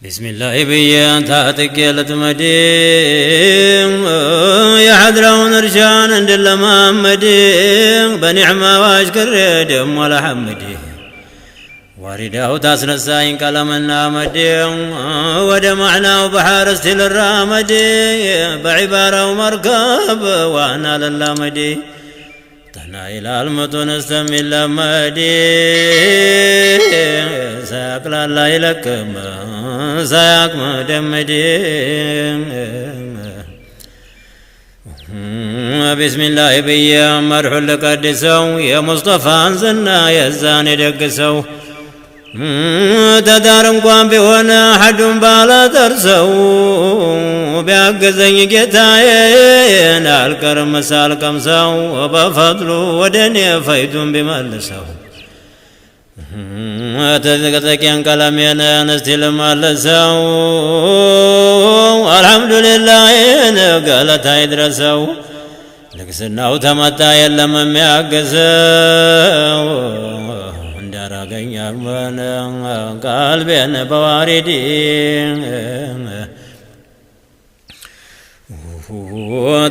بسم الله بيان تاتك يلتمدي يا حضرون رشان عند محمدي بنعمة واشكر دم ولا حمدي وارداه تاسنساين كلامنا مدي ودمعنا وبحار استل الرامدي بعبارة ومركب وانا للمدي تنا إلى المتون استمل مدي ساقل الله لكم ساق مدمدي بسم الله بيا مرح لقدسو يا مصطفى انزلنا يا زاني دقسو تدارم قوام بيونا حد بالا ترسو بيعقزن جتاين الكرم سالكم سو وبفضلو ودني فيدون بمالسو تذكتكين كلامينا نستلم اللسو الحمد لله قالت هيدرسو لكسناو تمتا يلم ميعقزو دارقين يرمنا قلبين بواردي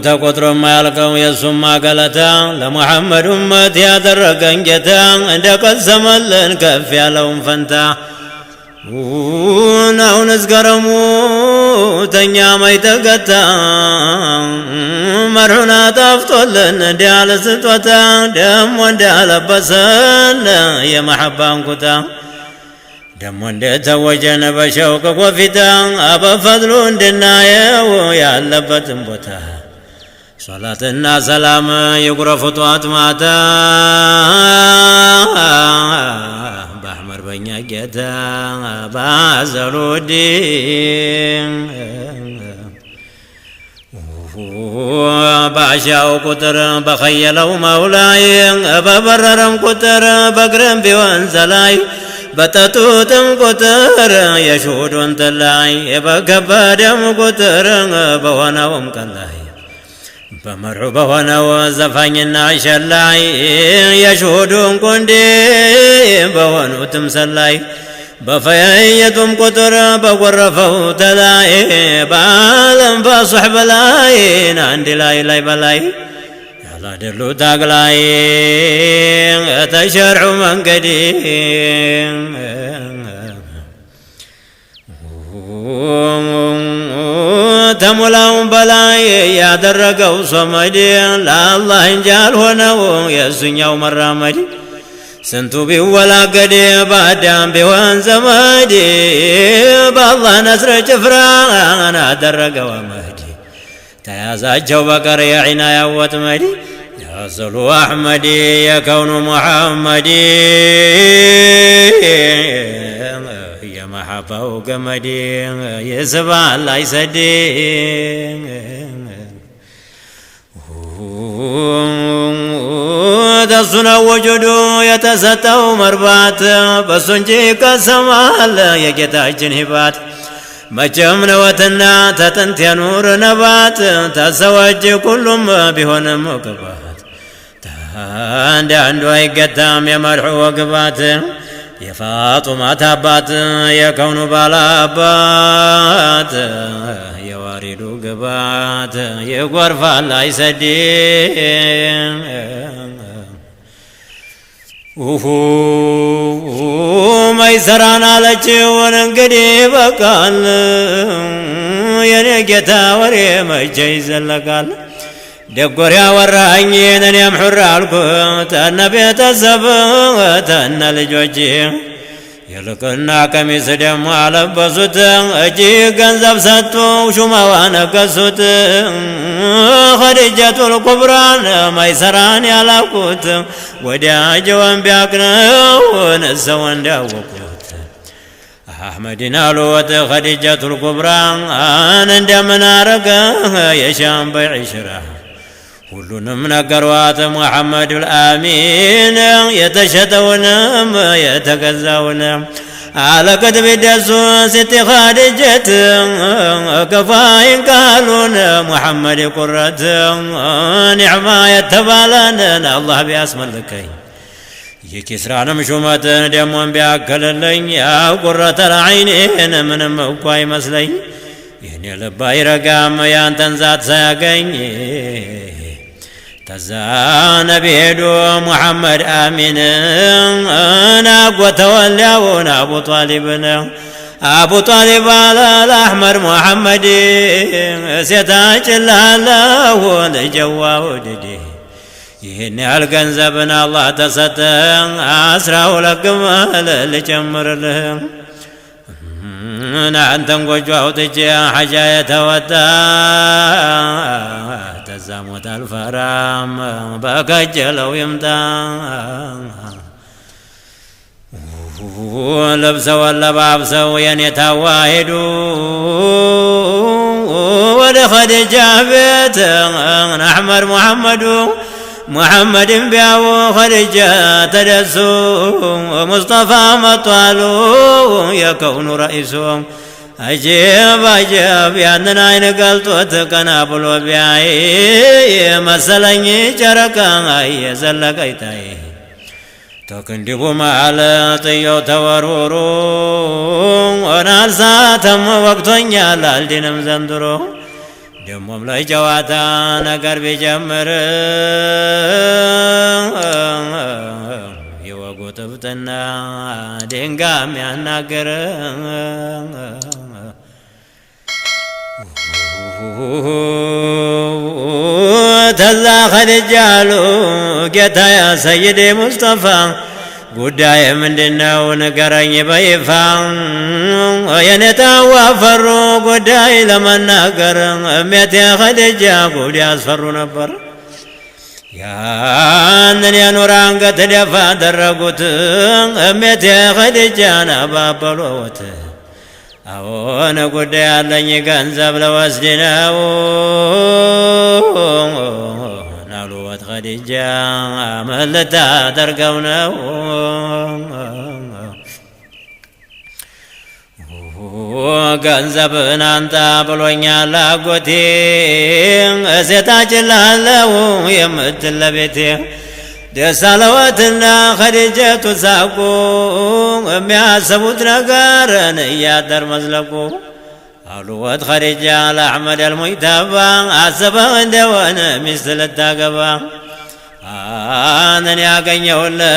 تقدر ما يلقوا يسمى قلتا لمحمد أمتي أدرقن جتا عندك الزمن كفي لهم فانتا وناو نزقرمو تنيا ميتقتا مرحنا تفتولن ديال ستوتا دم وندال بسن يا محبان كتا دم وندي توجن بشوق وفتا أبا فضلون دنايا ويا لبتن بوتا صلاتنا سلام يقرأ فتوات ماتا بحمر بنيا جتا بازرودين بعشاو كتر بخيلو مولاي ببررم كتر بقرم بوانزلاي بتتوتم كتر يشودون تلاي بكبادم كتر بواناوم كلاي بمرحبا وانا وزفانينا شلاي يشودون كندي بوانو تمسلاي بفيتم كتر بغرفو تلاي بالم بصحب لاي عندي لاي لاي بلاي يلا دلو تاقلاي تشرع من قديم تملاهم بلاي يا درقوا صمدي لا الله انجال هنو يسنيو مرامدي سنتو بيولا قدي بعدام بيوان زمادي بالله نصر جفران درقوا مهدي تيازاجو بكر يا عناية وتمدي يا صلو أحمدي يا كون محمدي يا محبة وقمدي يا سبع الله يسدي دسنا وجودو يتستو مربات بسنجي كسمال يجتاجن هبات مجم نوتنا تتنت نور نبات تزوج كلهم بهن مقبات عندو يقدام يا مرحو وقبات يا فاطمة تابات يا كون بالابات يا وارد وقبات يا غرف الله يسدين ميسرانا لجيون انقدي بقال يا نجتا وري مجيز لقال دقور يا وراني نني محر الكوت النبي تسبت ان الجوجي يلقنا كميس دم على بسوت اجي غنزب ستو شما وانا كسوت خديجة الكبرى ميسران على كوت وديا جوان بياكنا نسوان داوكوت أحمد نالوت خديجة الكبرى أنا ندمنا رقا يشام بعشرة كلنا نقروات محمد الآمين يتشتون يتكزون على كتب الدسوس خادجة كفاين قالون محمد قرة نعمة يتبالن الله بأسم لكي የኪስራንም ሹመትን ደሞን ቢያከልልኝ ያው ቁረተል ዐይኔን ምንም እኮ አይመስለኝ የኔ ልብ አይረጋም ያንተን ዛት ሳያገኝ ተዛ ነቢ ሄዶ ሙሐመድ አሚን ናጎተወልያውን አቡ ጣሊብን አቡ ጣሊብ አላል አሕመድ ሙሐመድ ሴታጭላለሁ ልጀዋ ውድዴ ይህን ያህል ገንዘብን አላህ ተሰጠ 12 ግመል ልጨምርልህ አንተን ጎጆ አውጥቼ ሐጃ የተወጣ ተዛሞት አልፈራም በከጀለው ይምጣ ለብሰው ለባብሰው የኔታዋ ሄዱ ወደ ኸዲጃ ቤት አሕመድ ሙሐመዱ ሙሐመድን ቢያው ኸዲጃ ተደሱ ሙስጠፋ መጧሉ የከውኑ ረኢሱ አጀብ አጀብ ያንን አይን ገልጦት ቀና ብሎ ቢያይ መሰለኝ ጨረቃ የዘለቀ ይታይ ተክንዲቡ ማለ ጥየው ተወርውሮ ወናልሳተም ወቅቶኛል አልዲንም ዘንድሮ ደሞም ላይ ጨዋታ ነገር ቢጀምር የወጉ ጥብጥና ድንጋም ያናገር ተዛ ኸዲጃሉ ጌታ ያ ሰይዴ ሙስጠፋ ጉዳይ ምንድነው ንገረኝ በይፋ የኔታዋ ፈሩ ጉዳይ ለመናገር እሜቴ ኸዲጃ ጉድ ያስፈሩ ነበር ያንን የኑር አንገት ደፋ አደረጉት እሜቴ ኸዲጃን አባበሎት አዎን ጉዳይ ያለኝ ገንዘብ ለወስድ ነው ናሉወት ኸዲጃ ምን ልታደርገው ነው ገንዘብን አንጣ ብሎኛል አጎቴ እሴታችላለሁ የምትል ለቤቴ ደስ አለወትና ኸዲጀቱ ሳቁ የሚያስቡት ነገርን እያደር መዝለቁ አሉወት ኸዲጃ ለአሕመድ አልሙጅተባ አስበህ እንደሆነ ሚስት ልታገባ አንን ያገኘሁልህ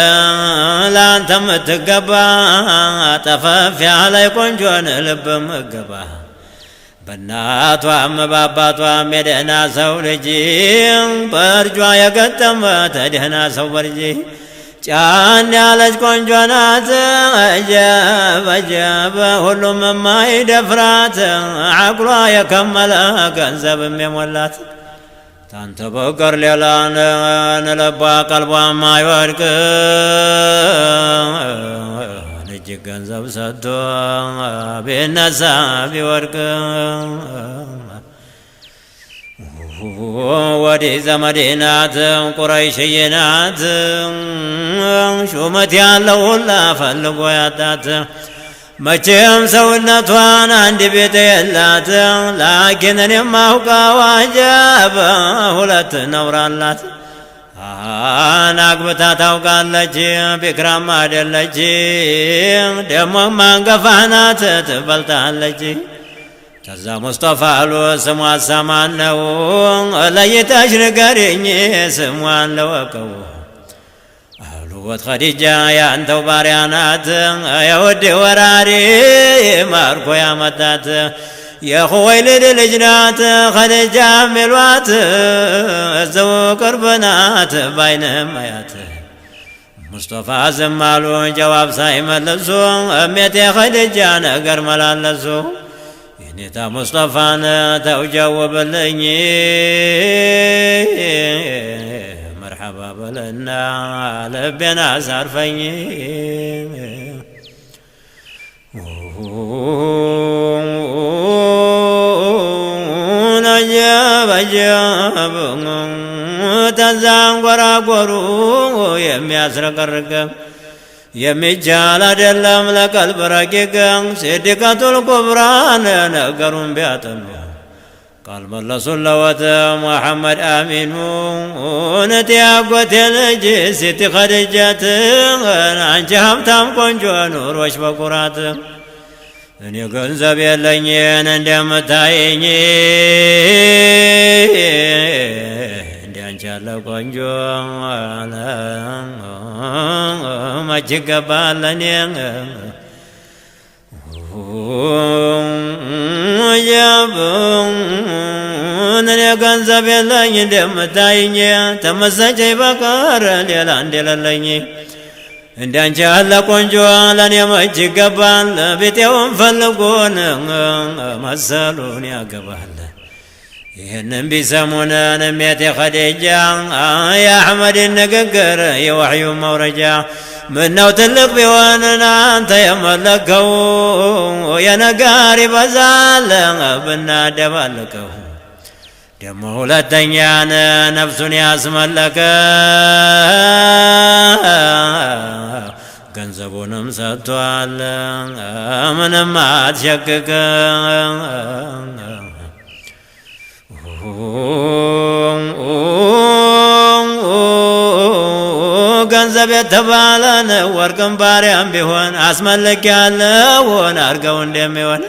ለአንተ ምትገባ ጠፈፍ ያለይ ቆንጆን ልብም እገባ በእናቷም በአባቷም የደህና ሰው ልጅ በእርጇ የገጠመ ተደህና ሰው በርጂ ጫን ያለች ቆንጆ ናት አጀብ አጀብ ሁሉም የማይደፍራት ዓቅሏ የከመለ ገንዘብም የሞላት ታንተ በቀር ሌላን ልቧ ቀልቧም አይወድቅ እጅግ ገንዘብ ሰጥቶ ቢነሳ ቢወድቅ ወዲህ ዘመዴ ናት ቁረይሽዬ ናት ሹመት ያለው ሁላ ፈልጎ ያጣት መቼም ሰውነቷን አንድ ቤት የላት ላኪን እኔም አውቀው አጀብ ሁለት ነውር አላት አግብታ ታውቃለች ቢክራም አይደለች ደሞም አንገፋ ናት ትበልጣለች ተዛ ሙስጠፋ አሉ ስሟ ሰማን ነው ለይተሽ ንገሪኝ ስሟን ለወቀው አሉወት ኸዲጃ ያንተው ባሪያ ናት የውድ ወራሪ ማርኮ ያመጣት የኹወይልድ ልጅ ናት ኸዲጃ ሚሏት እዘው ቅርብ ናት ባይንም አያት ሙስጠፋ ዝም አሉ ጀዋብ ሳይመልሱ እሜቴ ኸዲጃ ነገር መላለሱ የኔታ ሙስጠፋን ተውጀውብልኝ መርሐባ በለና ልቤን አሳርፈኝ አጀብ አጀብ ተዛንጎራጎሩ የሚያስረቀርቅ የሚቻል አይደለም ለቀልብ ረቂቅ ሲድቀቱል ኩብራን ነገሩን ቢያጠኑ قال ملصوا اللوات محمد آمينون تياقوت الجي ستي خديجات አንቺ ሀብታም ቆንጆ ኑሮሽ በኩራት እኔ ገንዘብ የለኝን እንደምታየኝ እንዲያንቺ ያለ ቆንጆ መች ይገባል ለእኔ እኔ ገንዘብ የለኝ እንደምታየኝ ተመሰጨኝ በቀር ሌላ እንደሌለኝ እንዳንቺ ያለ ቆንጆ ለኔ መች ይገባል ቤቴውን ፈልጎን መሰሉን ያገባል ይህንን ቢሰሙን እሜቴ ኸዲጃ የአሕመድን ንግግር የወሕዩ መውረጃ ምነው ትልቅ ቢሆንን አንተ የመለከው የነጋር ይበዛል ብናደባልቀው ደሞ ሁለተኛን ነፍሱን ያስመለከ ገንዘቡንም ሰጥቷል ምንም አትሸክክ ገንዘብ የተባለን ወርቅም ባሪያም ቢሆን አስመለክ ያለውን አርገው እንደሚሆን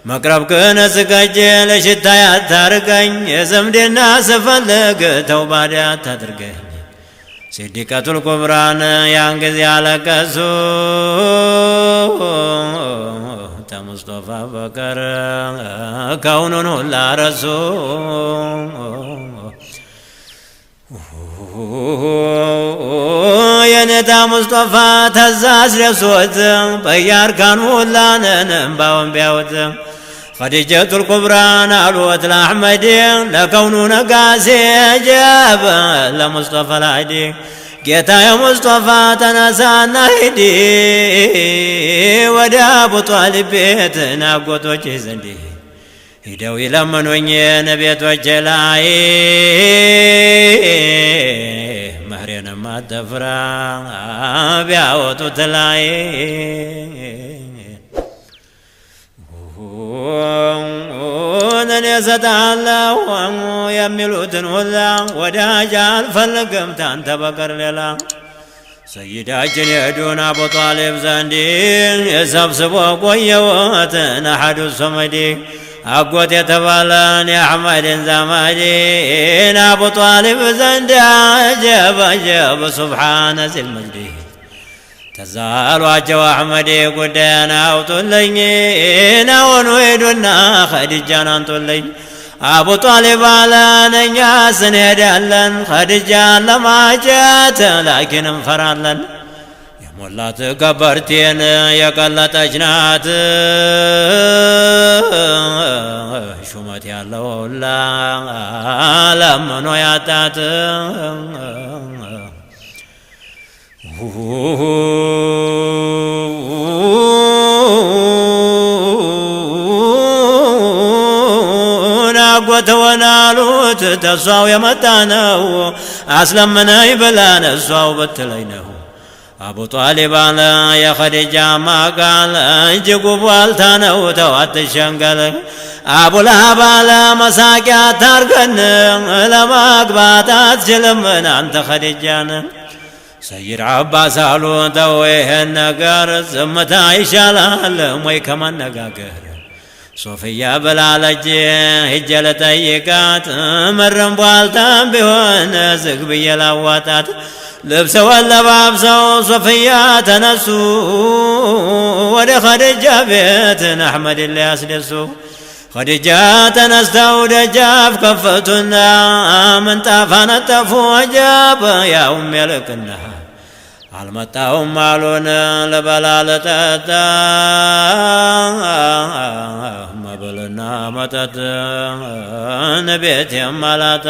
መቅረብ ግን ስከጅ ለሽታ ያታርቀኝ የዘምድና ስፈልግ ተውባዳ ታድርገኝ ሲዲቀቱል ኩብራን ያን ጊዜ አለቀሱ ተሙስጠፋ በቀር ከውኑን ሁላ ረሱ የኔታ ሙስጠፋ ተዛዝ ለሶት በያርካን ሁላንን እምባውን ቢያወት ኸዲጀቱል ኩብራን አልወት ለአሕመድ ለከውኑ ነጋሴ ጀብ ለሙስጠፋ ላዲ ጌታ የሙስጠፋ ተነሳና ሂዲ ወደ አቡ ጧሊብ ቤት ናጎቶች ዘንድ ሂደው ይለምኑኝ ነቤቶች ላይ መህሬንም አትፍራ ቢያወጡት ላይ እኔ እሰጥሃለሁ የሚሉትን ሁላ ወዳጅ አልፈልግም ታንተ በቀር ሌላ ሰይዳችን የሄዱን አቡ ጧሊብ ዘንድ የሰብስቦ ቆየወትን አሐዱ ሶመዲ አጎት የተባለን የአሕመድን ዘመዴን አቡ ጧሊብ ዘንድ አጀብ አጀብ ሱብሓነ ዚል መጅድ ተዛሏቸው አሕመድ ጉዳያን አውጡልኝ ናወኑ ሄዱና ኸዲጃን አንጡልኝ አቡ ጧሊብ አለን እኛስ እንሄዳለን ኸዲጃን ለማጨት ላኪን እንፈራለን የሞላት ከበርቴን የቀለጠች ናት ሹመት ያለው ሁላ ለምኖ ያጣት ናጎተወን አሉት ተሷው የመጣ ነው አስለምነኝ ብላን እሷው ብትለኝ ነው አቡ ጧሊብ አለ የኸዲጃ ማቃል እጅጉ ቧልታ ነው ተው አትሸንገል አቡ ለሀብ አለ መሳቂያ ታርገን ለማግባት አትችልምን አንተ ኸዲጃን ሰይድ አባስ አሉ ተው ይህን ነገር ዝምታ ይሻላል ወይ ከማነጋገር ሶፍያ ብላለች ሂጄ ልጠይቃት ምርም ቧልታም ቢሆን ዝግ ብዬ ላዋጣት ልብሰዋን ለባብሰው ሶፍያ ተነሱ ወደ ኸዲጃ ቤትን አሕመድን ሊያስደሱ ኸዲጃ ተነስተው ደጃፍ ከፈቱና ምንጣፍ አነጠፉ አጀብ ያውም የልቅና አልመጣሁም አሉን ልበላ ልጠጣ መብልና መጠጥ ቤት የማላጣ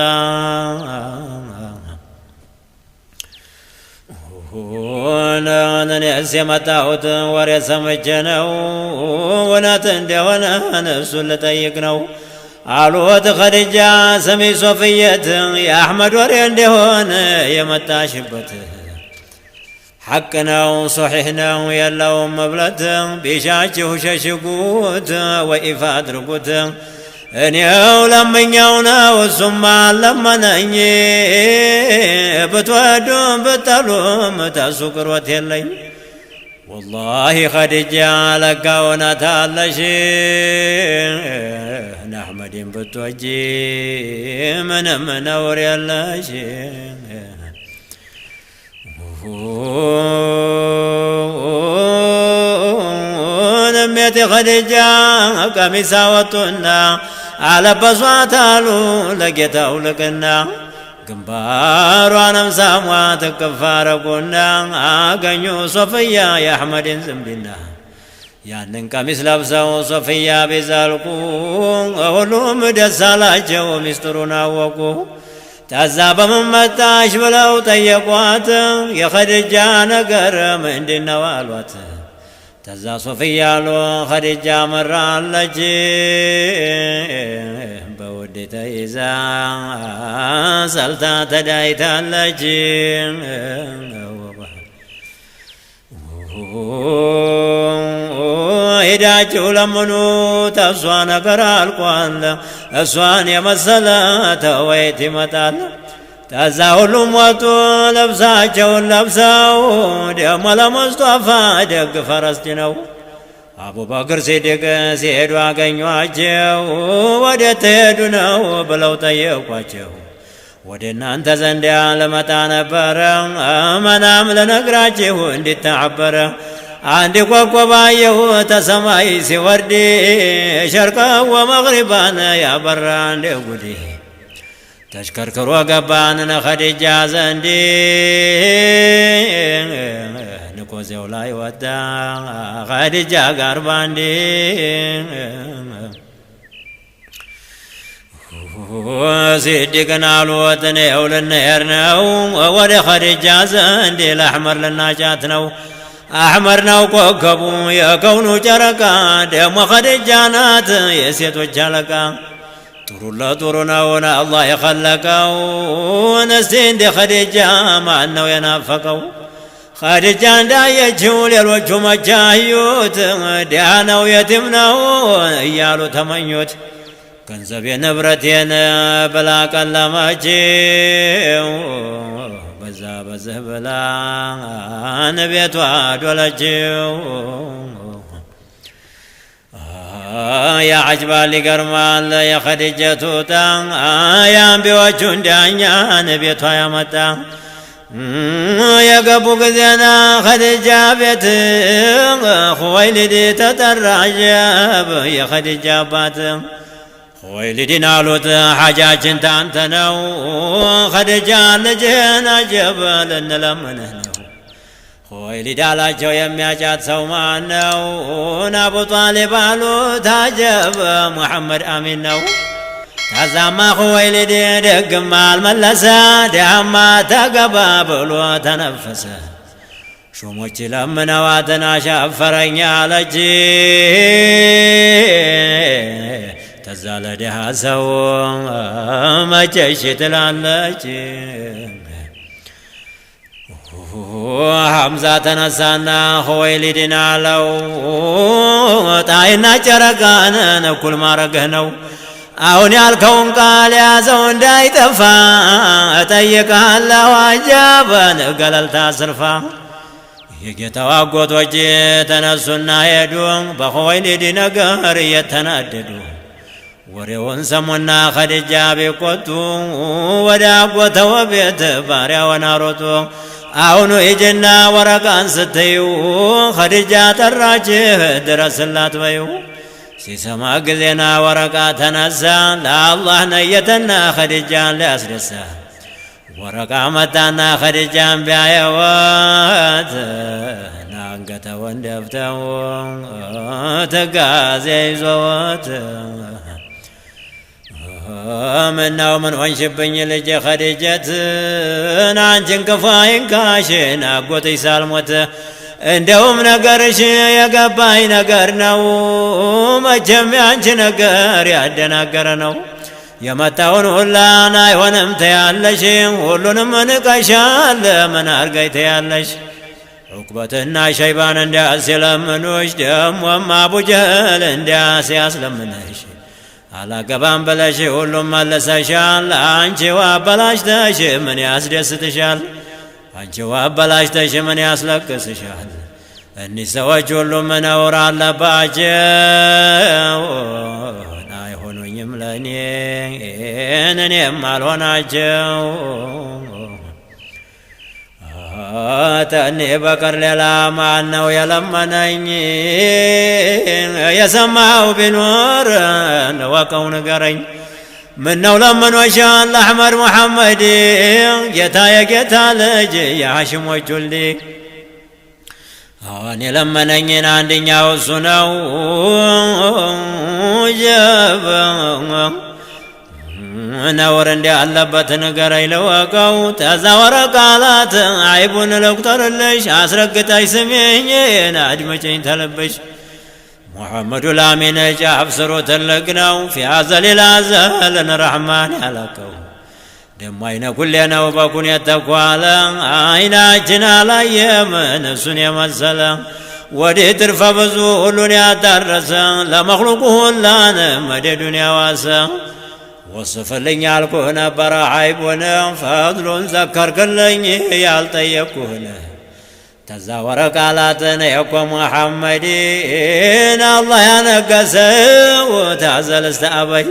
እኔስ የመጣሁት ወሬ ሰምቼ ነው እውነት እንደሆነ እሱን ልጠይቅ ነው አሉት ኸዲጃ ስሚ ሶፍየት የአሕመድ ወሬ እንደሆነ የመጣሽበት ሐቅ ነው ሶሒሕ ነው የለውም መብለት ቢሻችሁ ሸሽጉት ወይፋ አድርጉት እኔው ለምኛው ነው እሱማ ለመነኝ ብትወዱም ብትጠሉም ተሱ ቅርበት የለኝ ወላሂ ኸዲጃ ለካ እውነት አለሽ አሕመድን ብትወጂ ምንም ነውር የለሽ እሜቴ ኸዲጃ ቀሚስ አወጡና አለበሷት አሉ ለጌታው ልቅና ግንባሯንም ሳሟት እቅፍ አረጉና አገኙ ሶፍያ የአሕመድን ዝምድና ያንን ቀሚስ ለብሰው ሶፍያ ቢዘልቁ ሁሉም ደስ አላቸው ሚስጥሩን አወቁ ተዛ በምን መጣሽ ብለው ጠየቋት የኸዲጃ ነገር ምንድነው አሏት ተዛ ሶፍያ አሉ ኸዲጃ መራለች በውድ ተይዛ ሰልታ ተዳይታለች ሄዳችሁ ለምኑ ተሷ ነገር አልቋል እሷን የመሰለ ተወይት ይመጣል ተዛ ሁሉም ወጡ ልብሳቸውን ለብሰው ደሞ ለሙስጠፋ ደግ ፈረስ ጭነው አቡበክር ሲዲቅ ሲሄዱ አገኟቸው ወዴት ትሄዱ ነው ብለው ጠየቋቸው ወደ እናንተ ዘንድ ልመጣ ነበረ መናም ልነግራችሁ እንዲተዓበረ አንድ ኮከብ አየሁ ተሰማይ ሲወርድ ሸርቀን ወመግሪባን ያበራ እንደ ጉዲ ተሽከርክሮ ገባን ኸዲጃ ዘንድ ንኮዜው ላይ ወጣ ኸዲጃ ጋር ባንድ ሲዲቅን አሉት እኔው ልንሄድ ነው ወደ ኸዲጃ ዘንድ ለአሕመር ልናጫት ነው አሕመር ነው ኮከቡ የከውኑ ጨረቃ ደሞ ኸዲጃ ናት የሴቶች አለቃ ጥሩ ለጥሩ ነውን አላህ የኸለቀው እስቲ እንደ ኸዲጃ ማን ነው የናፈቀው ኸዲጃ እንዳየችው ሌሎቹ መቻዩት ድሃ ነው የቲም ነው እያሉ ተመኙት ገንዘቤ ንብረቴን ብላ ቀለመችው በዛ በዝህ ብላ ቤቷ ዶለችው ያዕጅባል ይገርማል የኸዲጀቱ ጣ የአንቢዎቹን ዳኛን ቤቷ ያመጣ የገቡ ጊዜና ኸዲጃ ቤት ኹወይሊድ ተጠራ አጀብ የኸዲጃ አባት ኹወይሊድን አሉት ሓጃችን ታንተ ነው ኸዲጃ ልጅህን አጀብ ልንለምንህ ነው ኹወይሊድ አላቸው የሚያጫት ሰው ማን ነው አቡ ጣሊብ አሉት አጀብ ሙሐመድ አሚን ነው ከዛማ ኹወይሊድ ደግም አልመለሰ ዳማ ተገባ ብሎ ተነፈሰ ሹሞች ለምነዋትን አሻፈረኝ አለች ተዛ ለድሃ ሰው መቼሽ ትላለች ሐምዛ ተነሳና ኹወይሊድን አለው ጣይና ጨረቃን እኩል ማረግህ ነው አሁን ያልከውን ቃል ያዘው እንዳይጠፋ እጠይቅሃለሁ አጀበን ገለልታ ስርፋ የጌታው አጎቶች ተነሱና ሄዱ በኹወይሊድ ነገር እየተናደዱ ወሬውን ሰሙና ኸዲጃ ቢቆጡ ወደ አጎተው ቤት ባሪያውን አሮጡ አሁኑ ሂጂና ወረቃን ስትዩ ኸዲጃ ጠራችህ ድረስላት በዩ ሲሰማ ጊዜና ወረቃ ተነሳ ለአላህ ነየተና ኸዲጃን ሊያስደሳ ወረቃ መጣና ኸዲጃን ቢያየወት ናንገተውን ደፍተው ትጋዜ ይዞወት ምነው ምን ሆንሽብኝ ልጄ ኸዲጀትን አንቺን ክፉ አይንካሽን አጎትሽ ሳልሞት እንደውም ነገርሽ የገባኝ ነገር ነው መቼም ያንቺ ነገር ያደናገረ ነው የመጣውን ሁላን አይሆንም ተያለሽ ሁሉንም ንቀሻል ምን አርገኝ ተያለሽ ዑቅበትና ሸይባን እንዲያስ ሲለምኑሽ ደሞም አቡጀህል እንዲያስ ያስለምነሽ አላገባም ብለሽ ሁሉም መለሰሻል። አንቺው አበላሽተሽ ምን ያስደስትሻል? አንቺው አበላሽተሽ ምን ያስለቅስሻል? እኒህ ሰዎች ሁሉም ነውር አለባቸው፣ አይሆኑኝም ለእኔ እኔም አልሆናቸው። ተኔ በቀር ሌላ ማን ነው የለመነኝ? የሰማው ቢኖር ወቀው ንገረኝ። ምነው ለምኖሻል አሕመድ ሙሐመድ ጌታ የጌታ ልጅ የሐሽሞች ወልዴ? አሁን የለመነኝን አንደኛው እሱ ነው። ነውር እንዲያለበት ንገረኝ ልወቀው። ተዛ ወረቃላት አይቡን ልቁጠርልሽ አስረግጠሽ ስሜኝን አድምጪኝ ተለበሽ። ሙሐመዱ ላሚን ጫፍ ስሩ ትልቅ ነው። ፊያዘሊል አዘልን ረሕማን ያለቀው ደሞ አይነ ኩሌ ነው በኩን የተኳለ አይናችን አላየምን እሱን የመሰለ ወዲህ ትርፈ ብዙ ሁሉን ያዳረሰ ለመክሉቁ ሁላን መደዱን ያዋሰ ወስፍልኝ ያልኩህ ነበረ ዐይቡን ፈድሉን ዘከርክልኝ ያልጠየቅኩህን ተዛ ወረቃላትን የኮ ሙሐመድን አላህ ያነገሰው ታዘል እስተአበይ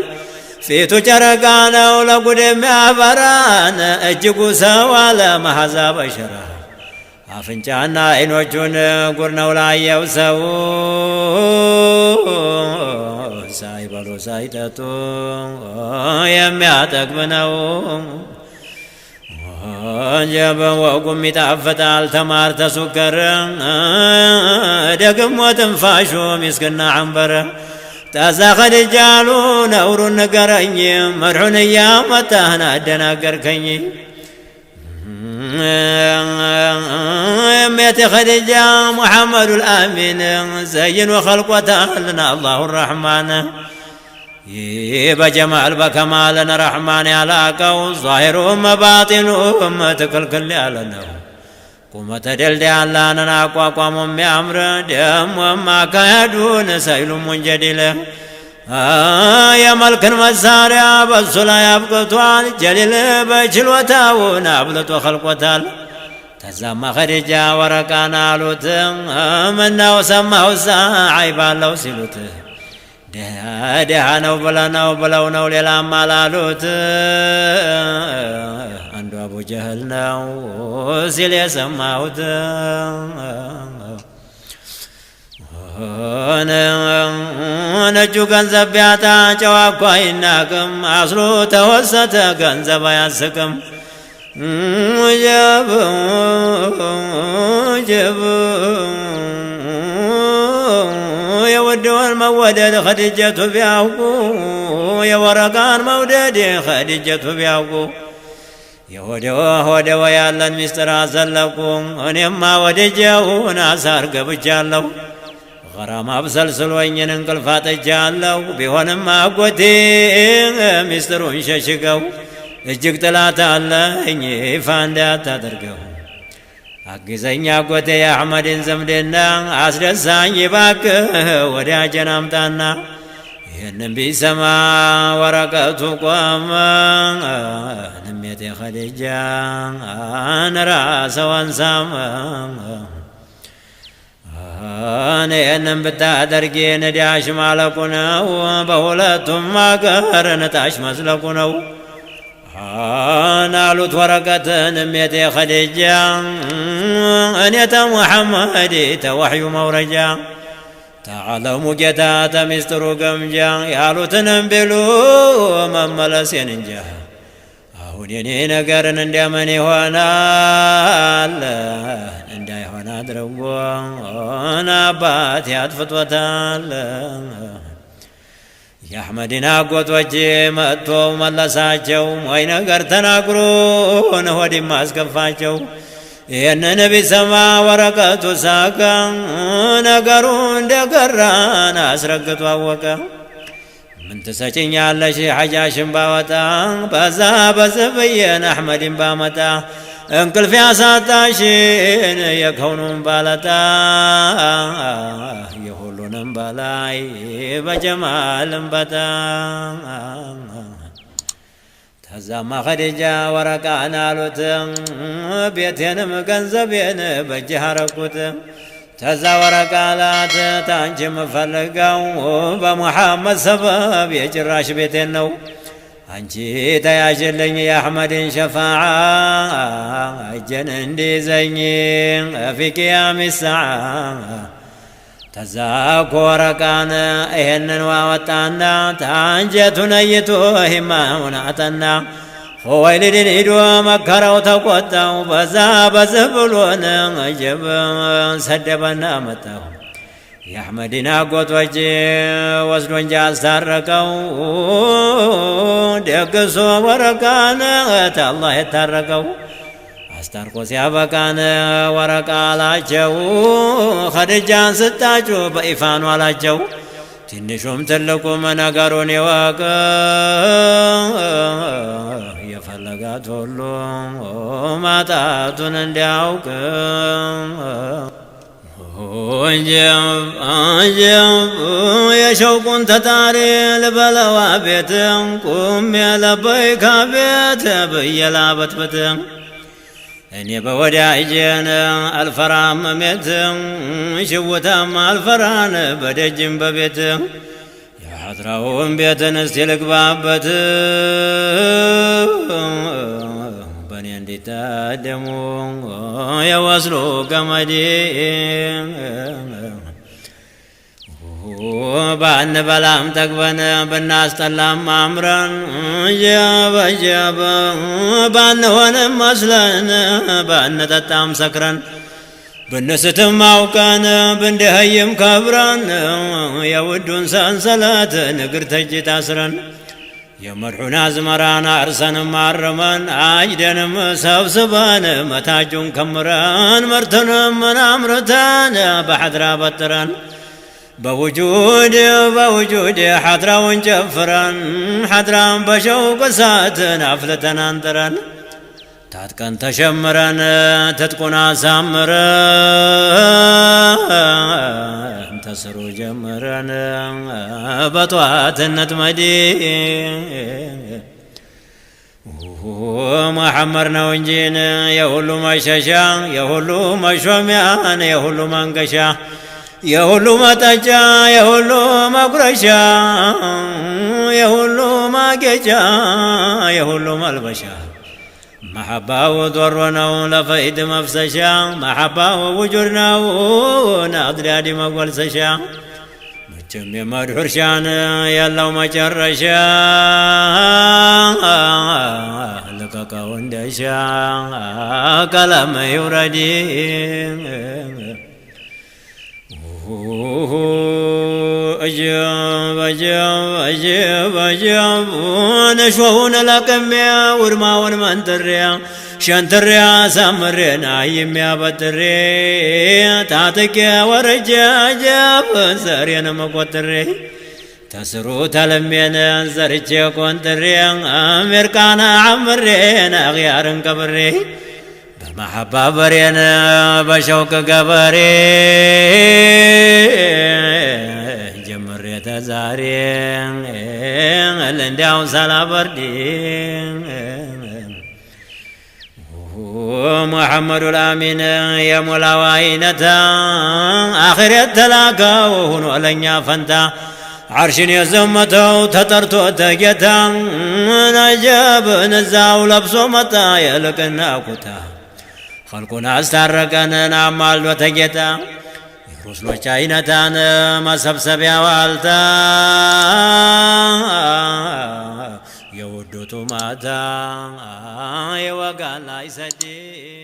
ፊቱ ጨረቃ ነው ለጉድ የሚያበራን እጅጉ ሰው አለ መሐዛ በሸራ አፍንጫና አይኖቹን ጉር ነው ላየው ሰው ሳይበሉ ሳይጠጡ የሚያጠግብ ነው። ጀበ ወጉም ይጣፍጣል ተማር ተሱከር ደግሞ ትንፋሹ ሚስክና ዐንበር ተዛ ኸዲጃሉ ነውሩን ንገረኝ መድሑን እያመጣህን አደናገርከኝ። እሜቴ ኸዲጃ ሙሐመዱል አሚን ዘይኑ ኸልቆታልና አላሁ ረሕማን ይህ በጀማል በከማልን ረሕማን ያላቀው ዛሂሩም ባጢኑም ትክልክል ያለ ነው። ቁመተ ደልዳ ያላንን አቋቋሙ የሚያምር ደሞም አካሄዱን ሰይሉም ወንጀዲለ የመልክን መሳሪያ በሱ ላይ አብቅቷል። ጀሊል በችሎታውን አብልጦ ኸልቆታል። ተዛማ ኸዲጃ ወረቃን አሉት ምነው ሰማሁሳ አይባለው ሲሉት ደሃ ነው ብለው ነው ሌላም አላሉት። አንዱ አቡ ጀህል ነው ሲል የሰማሁት ነጁ ገንዘብ ቢያጣ ጨዋ እኮ አይናቅም። አስሎ ተወሰተ ገንዘብ አያስቅም። ጀብ የወደውን መወደድ ኸዲጀቱ ቢያውቁ የወረቃን መውደድ ኸዲጀቱ ቢያውቁ የሆደወ ያለን ሚስጥር አዘለቁ። እኔማ ወደጀውን አሳር ገብቻለሁ ገራማ አብሰልስሎኝን እንቅልፍ አጥቻለሁ። ቢሆንም አጎቴ ሚስጥሩን ሸሽገው እጅግ ጥላት አለኝ ይፋ እንዳታደርገው። አግዘኝ አጎቴ የአሕመድን ዝምድና አስደሳኝ ባክህ ወዳጄን አምጣና ይህንን ቢሰማ ወረቀቱ ቆመ እሜቴ ኸዲጃ ራስዋን ሳመ። ይህንን ብታደርጊ ንዳሽ ማለቁ ነው። በሁለቱም አገር ንጣሽ መስለቁ ነው። ናሉት ወረቀትን እሜቴ ኸዲጃ እኔ ተሙሐመድ ተወሕዩ መውረጃ ተዓለሙ ጌታ ተሚስጥሩ ገምጃ ያሉትንም ቢሉ መመለሴን እንጃ። አሁን የኔ ነገርን እንደምን ይሆናል? እንዳይሆን አድርጎ አባቴ አጥፍቶታል። የአሕመድን አጎቶች መጥቶ መለሳቸው ወይ ነገር ተናግሮን ሆድም አስከፋቸው። ይህንን ቢሰማ ወረቀቱ ሳቀ ነገሩ እንደገራን አስረግጦ አወቀ። ምን ትሰጭኛለሽ ሐጃሽን ባወጣ በዛ በዝብዬን አሕመድን ባመጣ እንቅልፍ ያሳጣሽን የከውኑን ባለጣ የሁሉንም በላይ በጀማልም በጣ ተዛማ ኸዲጃ ወረቃን አሉት ቤቴንም ገንዘቤን በእጅህ አረኩት ተዛ ወረቃላት ታንቺ የምፈልገው በሙሐመድ ሰበብ የጭራሽ ቤቴን ነው አንቺ ተያዥልኝ የአሕመድን ሸፋዓ እጄን እንዲይዘኝ ፊ ቂያም ሰዓ ተዛ እኮ ወረቃን ይሄንን ዋወጣና ታንጀቱ ነይቶ ሂማውን አጠና ኹወይሊድን ሂዶ መከረው ተቆጣው በዛ በዝህ ብሎን እጅብ ሰደበና መጣው የአሕመድን አጎቶች ወስዶ እንጂ አስታረቀው ደግሶ ወረቃን ተአላህ የታረቀው አስታርቆ ሲያበቃን ወረቃ አላቸው ኸዲጃን ስጣጩ በኢፋኑ አላቸው ትንሹም ትልቁም ነገሩን ይወቅ የፈለጋት ሁሉ ማጣቱን እንዲያውቅ የሸውቁን ተጣሪ ልበለዋ ቤት ቁም የለበይካ ቤት ብየላበትበት እኔ በወዳጄን አልፈራም መሜት ሽውታም አልፈራን በደጅም በቤት የሐድራውን ቤትን እስቲ ልግባበት በእኔ እንዲታደሙ የወስሉ ገመዴ ባንበላም ጠግበን ብናስጠላም አምረን ጀበጀበ ባንሆንም መስለን ባንጠጣም ሰክረን ብንስትም አውቀን ብንደኸይም ከብረን የውዱን ሰንሰለት ንግር ተጅ ታስረን የመድሑን አዝመራን አርሰንም አርመን አጭደንም ሰብስበን መታጁን ከምረን ምርትንም አምርተን በሐድራ በጥረን በውጁድ ሐድራውን ጨፍረን ሐድራን በሸውቅ እሳትን አፍልተን አንጥረን ታጥቀን ተሸምረን ትጥቁን አሳምረን ተስሩ ጀምረን በጠዋትነት መዲ መሐመድ ነው እንጂን የሁሉ መሸሻ የሁሉ መሾሚያን የሁሉ መንገሻ የሁሉ መጠጫ የሁሉ መጉረሻ የሁሉ ማጌጫ የሁሉ መልበሻ መሐባው ዶሮ ነው ለፈይድ መፍሰሻ መሐባው ውጁድ ነው ናድዳዲ መጎልሰሻ መቼም የመድሑ እርሻን ያለው መጨረሻ ልቀቀው እንደሻ ቀለም ይውረዲ أجيب نشوفون لكم يا ورماون منتريا شنتريا سامرينا يميا بطري تاتك يا ورجا جاب سارينا مقوتري تسرو تلمين زرجي كونتريا أمريكانا عمرينا غيارن كبري بمحبة برينا بشوك قبري جمرية زارين لنداو سالابردين محمد الأمين يا ملاوينتا آخر يتلاقى وهنو لنيا فانتا عرشن يزمتو تطرتو تجتا نجاب نزاو لبسو متا يلقنا كتا خلقنا استرقنا نعمال وتجتا رسلو چاينتان ما سبسبيا والتا يودو تماتا يوغا لايسدي